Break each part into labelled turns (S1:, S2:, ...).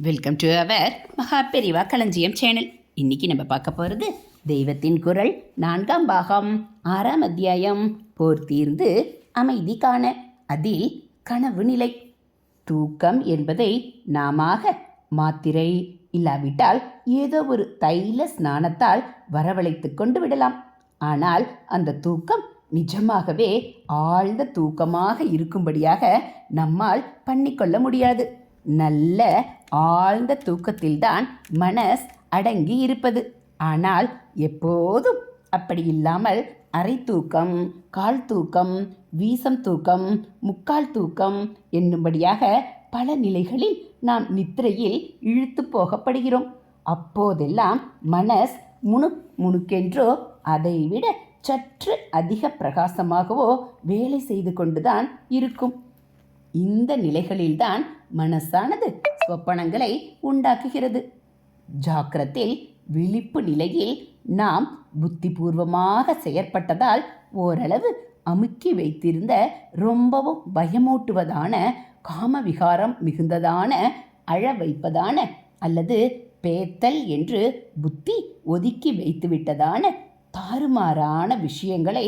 S1: Welcome to our மகா பெரிவா களஞ்சியம் channel. இன்னைக்கு நம்ம பார்க்க போகிறது தெய்வத்தின் குரல் 4ஆம் பாகம் 6ஆம் அத்தியாயம் போர் தீர்ந்து அமைதி காண. அதில் கனவு நிலை. தூக்கம் என்பதை நாமாக மாத்திரை இல்லாவிட்டால் ஏதோ ஒரு தைல ஸ்நானத்தால் வரவழைத்து கொண்டு விடலாம். ஆனால் அந்த தூக்கம் நிஜமாகவே ஆழ்ந்த தூக்கமாக இருக்கும்படியாக நம்மால் பண்ணிக்கொள்ள முடியாது. நல்ல ஆழ்ந்த தூக்கத்தில்தான் மனஸ் அடங்கி இருப்பது. ஆனால் எப்போதும் அப்படி இல்லாமல் அரை தூக்கம், கால் தூக்கம், வீசம் தூக்கம், முக்கால் தூக்கம் என்னும்படியாக பல நிலைகளில் நாம் நித்திரையில் இழுத்து போகப்படுகிறோம். அப்போதெல்லாம் மனஸ் முணுக்கென்றோ அதைவிட சற்று அதிக பிரகாசமாகவோ வேலை செய்து கொண்டுதான் இருக்கும். இந்த நிலைகளில்தான் மனசானது சொப்பனங்களை உண்டாக்குகிறது. ஜாக்கிரத்தில் விழிப்பு நிலையில் நாம் புத்திபூர்வமாக செயற்பட்டதால் ஓரளவு அமுக்கி வைத்திருந்த ரொம்பவும் பயமூட்டுவதான காமவிகாரம் மிகுந்ததான அழ வைப்பதான அல்லது பேத்தல் என்று புத்தி ஒதுக்கி வைத்துவிட்டதான தாறுமாறான விஷயங்களை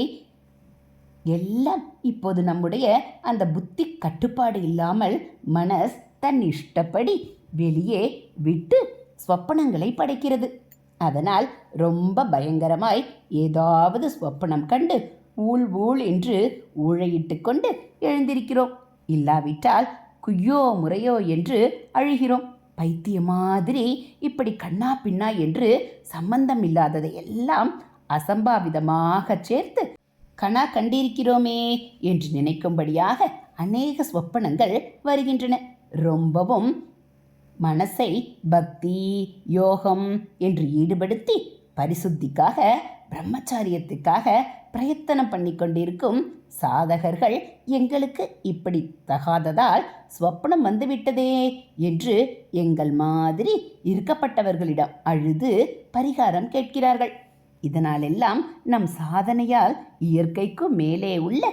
S1: எல்லாம் இப்போது நம்முடைய அந்த புத்தி கட்டுப்பாடு இல்லாமல் மனஸ் தன் இஷ்டப்படி வெளியே விட்டு ஸ்வப்பனங்களை படைக்கிறது. அதனால் ரொம்ப பயங்கரமாய் ஏதாவது ஸ்வப்பனம் கண்டு ஊழ் ஊழ் என்று ஊழையிட்டு கொண்டு எழுந்திருக்கிறோம். இல்லாவிட்டால் குய்யோ முறையோ என்று அழுகிறோம். பைத்திய மாதிரி இப்படி கண்ணா பின்னா என்று சம்பந்தம் இல்லாததை எல்லாம் அசம்பாவிதமாக சேர்த்து கணா கண்டிருக்கிறோமே என்று நினைக்கும்படியாக அநேக ஸ்வப்பனங்கள் வருகின்றன. ரொம்பவும் மனசை பக்தி யோகம் என்று ஈடுபடுத்தி பரிசுத்திக்காக பிரம்மச்சாரியத்துக்காக பிரயத்தனம் பண்ணி கொண்டிருக்கும் சாதகர்கள் எங்களுக்கு இப்படி தகாததால் ஸ்வப்னம் வந்துவிட்டதே என்று எங்கள் மாதிரி இருக்கப்பட்டவர்களிடம் அழுது பரிகாரம் கேட்கிறார்கள். இதனாலெல்லாம் நம் சாதனையால் இயற்கைக்கு மேலே உள்ள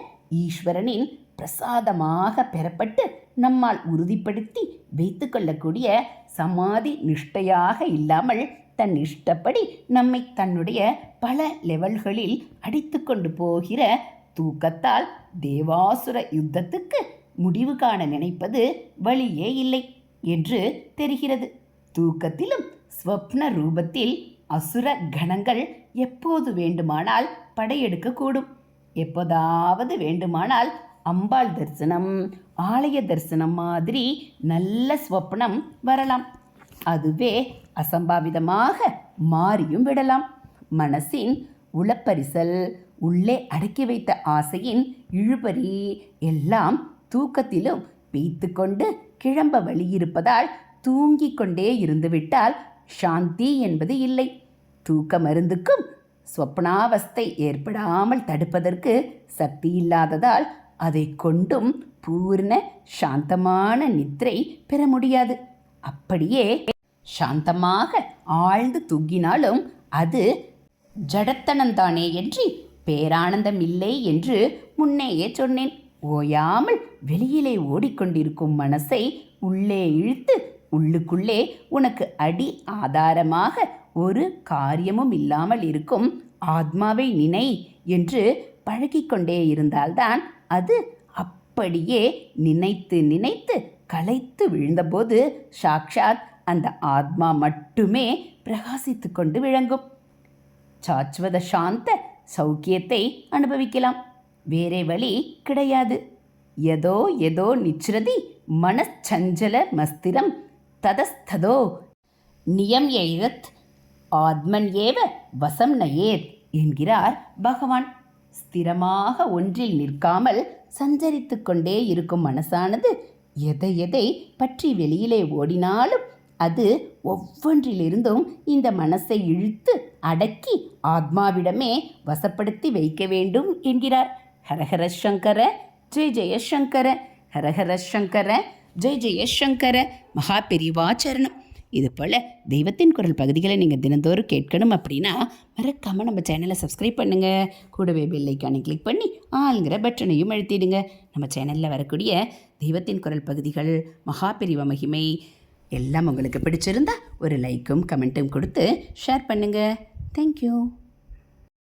S1: ஈஸ்வரனின் பிரசாதமாக பெறப்பட்டு நம்மால் உறுதிப்படுத்தி வைத்து கொள்ளக்கூடிய சமாதி நிஷ்டையாக இல்லாமல் தன் இஷ்டப்படி நம்மை தன்னுடைய பல லெவல்களில் அடித்து கொண்டு போகிற தூக்கத்தால் தேவாசுர யுத்தத்துக்கு முடிவு காண நினைப்பது வழியே இல்லை என்று தெரிகிறது. தூக்கத்திலும் ஸ்வப்ன ரூபத்தில் அசுர கணங்கள் எப்போது வேண்டுமானால் படையெடுக்கக்கூடும். எப்போதாவது வேண்டுமானால் அம்பாள் தரிசனம், ஆலய தரிசனம் மாதிரி நல்ல ஸ்வப்னம் வரலாம். அதுவே அசம்பாவிதமாக மாறியும் விடலாம். மனசின் உளப்பரிசல், உள்ளே அடக்கி வைத்த ஆசையின் இழுபறி எல்லாம் தூக்கத்திலும் வைத்து கொண்டு கிளம்ப வழியிருப்பதால் தூங்கிக் கொண்டே இருந்துவிட்டால் சாந்தி என்பது இல்லை. தூக்க மருந்துக்கும் ஸ்வப்னாவஸ்தை ஏற்படாமல் தடுப்பதற்கு சக்தி இல்லாததால் அதை கொண்டும் பூர்ண சாந்தமான நித்திரை பெற முடியாது. அப்படியே சாந்தமாக ஆழ்ந்து தூங்கினாலும் அது ஜடத்தனந்தானே என்று பேரானந்தம் இல்லை என்று முன்னேயே சொன்னேன். ஓயாமல் வெளியிலே ஓடிக்கொண்டிருக்கும் மனசை உள்ளே இழுத்து உள்ளுக்குள்ளே உனக்கு அடி ஆதாரமாக ஒரு காரியமும் இல்லாமல் இருக்கும் ஆத்மாவை நினை என்று பழகிக்கொண்டே இருந்தால்தான் அது அப்படியே நினைத்து நினைத்து களைத்து விழுந்தபோது சாக்ஷாத் அந்த ஆத்மா மட்டுமே பிரகாசித்து கொண்டு விளங்கும். சாஸ்வத சாந்த சௌக்கியத்தை அனுபவிக்கலாம். வேறே வழி கிடையாது. ஏதோ ஏதோ நிச்ரதி மனச்சஞ்சல மஸ்திரம் ததஸ்ததோ நியம் எய்தத் ஆத்மன் ஏவ வசம் நயேத் என்கிறார் பகவான். ஸ்திரமாக ஒன்றில் நிற்காமல் சஞ்சரித்து கொண்டே இருக்கும் மனசானது எதை எதை பற்றி வெளியிலே ஓடினாலும் அது ஒவ்வொன்றிலிருந்தும் இந்த மனசை இழுத்து அடக்கி ஆத்மாவிடமே வசப்படுத்தி வைக்க வேண்டும் என்கிறார். ஹரஹர சங்கர ஜெய் ஜெயசங்கர, ஹரஹர சங்கர ஜெய் ஜெயசங்கர. மகா பெரிவாச்சரணம். இது போல் தெய்வத்தின் குரல் பகுதிகளை நீங்கள் தினந்தோறும் கேட்கணும் அப்படின்னா மறக்காமல் நம்ம சேனலை சப்ஸ்கிரைப் பண்ணுங்கள். கூடவே பெல் ஐக்கானை கிளிக் பண்ணி ஆளுங்கிற பட்டனையும் அழுத்திடுங்க. நம்ம சேனலில் வரக்கூடிய தெய்வத்தின் குரல் பகுதிகள், மகா பெரிவா மகிமை, எல்லாம் உங்களுக்கு பிடிச்சிருந்தா ஒரு லைக்கும் கமெண்ட்டும் கொடுத்து ஷேர் பண்ணுங்கள். தேங்க்யூ.